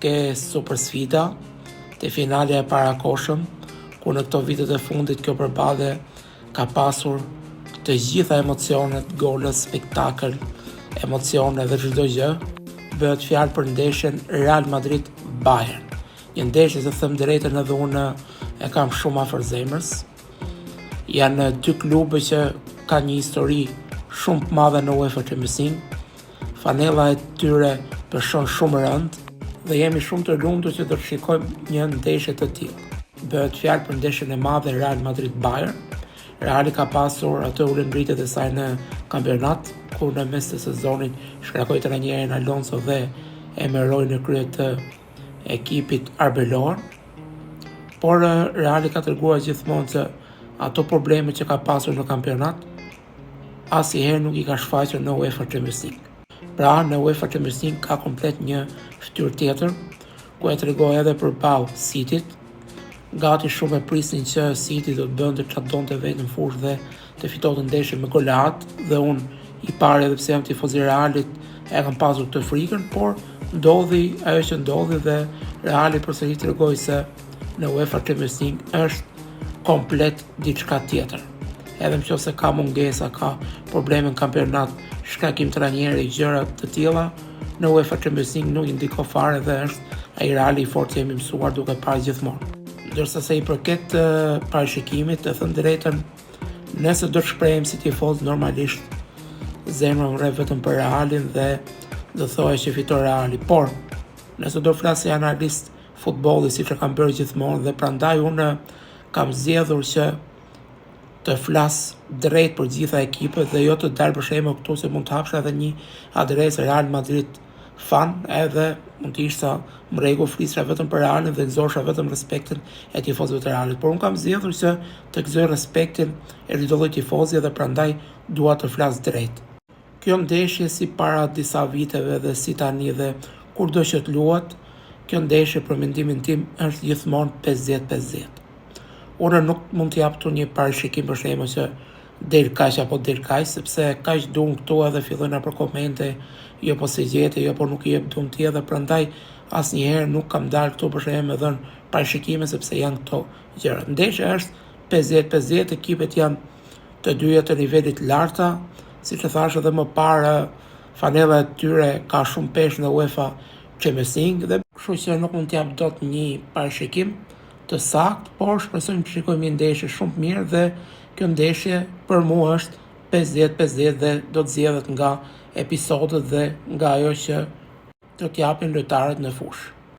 Ke super sfida te finalja e parakohshëm, ku në këto vitet e fundit kjo përballje ka pasur të gjitha emocionet, golë, spektakël, emocione dhe çdo gjë. Bëhet fjalë për ndeshjen Real Madrid-Bayern. Një ndeshje që them drejtën edhe unë e kam shumë afër zemrës. Janë dy klube që kanë një histori shumë të madhe në UEFA Champions League. Fanella e tyre përshon shumë rënd dhe jemi shumë të lumtur që do të shikojmë një ndeshje të tillë. Bëhet fjalë për ndeshjen e madhe Real Madrid-Bayern. Reali ka pasur atë ulëngritjet e saj në kampionat, ku në mes të sezonit shkrakoi trajnerin Alonso dhe emëroi në krye të ekipit arbelor. Por Reali ka treguar gjithmonë se ato probleme që ka pasur në kampionat asnjëherë nuk I ka shfaqur në UEFA Champions League. Pra, në UEFA Champions League ka komplet një fytyrë tjetër, ku e tregoi edhe përballë Cityt. Gati shumë e prisnin që City do të bënte çfarë donte vetë në fushë dhe të fitonte ndeshjen me golat, dhe unë I parë edhe pse jam tifoz I Realit e kam pasur këtë frikën, por ndodhi ajo që ndodhi dhe Reali përsëri tregoi se në UEFA Champions League është komplet diçka tjetër. Edhe nëse ka mungesa, ka probleme në kampionat, shkakim trajneri, gjëra të tilla, në UEFA Champions League nuk I ndiko fare dhe është ai Reali I fortë që jemi mësuar duke parë gjithmonë. Ndërsa se I përket parashikimit, të thënë drejtën, nëse do të shprehim si tifoz, normalisht zemra më rre vetëm për Realin dhe do thoya që fiton Reali. Por nëse do flas si analist futbolli, siç e kam bërë gjithmonë, dhe prandaj unë kam zgjedhur që të flas drejt për gjitha ekipet dhe jo të dalë për shembull këtu se mund të hapsha edhe një adresë Real Madrid fan, edhe mund të ishte në rregull flisja vetëm për Realin dhe gëzosha vetëm respektin e tifozëve të Realit. Por unë kam zgjedhur që të gëzoj respektin e çdo lloj tifozi dhe prandaj dua të flas drejt. Kjo ndeshje si para disa viteve dhe si tani dhe kurdo që të luhet, kjo ndeshje për mendimin tim është gjithmonë 50-50. Unë nuk mund të jap këtu një parashikim për shembull që del kaq apo del kaq, sepse kaq duan këtu edhe fillojnë na për komente, jo po se gjete, jo po nuk I jep duan ti, dhe prandaj asnjëherë nuk kam dalë këtu për shembull me dhën parashikime sepse janë këto gjëra. Ndeshja është 50-50, ekipet janë të dyja të nivelit larta, siç e thash edhe më parë, fanella e tyre ka shumë peshë në UEFA Champions League dhe kështu që nuk mund të jap dot një parashikim të saktë, por shpresojmë të shikojmë një ndeshje shumë të mirë dhe kjo ndeshje për mua është 50-50 dhe do të zgjedhet nga episodet dhe nga ajo që do t'japin lojtarët në fushë.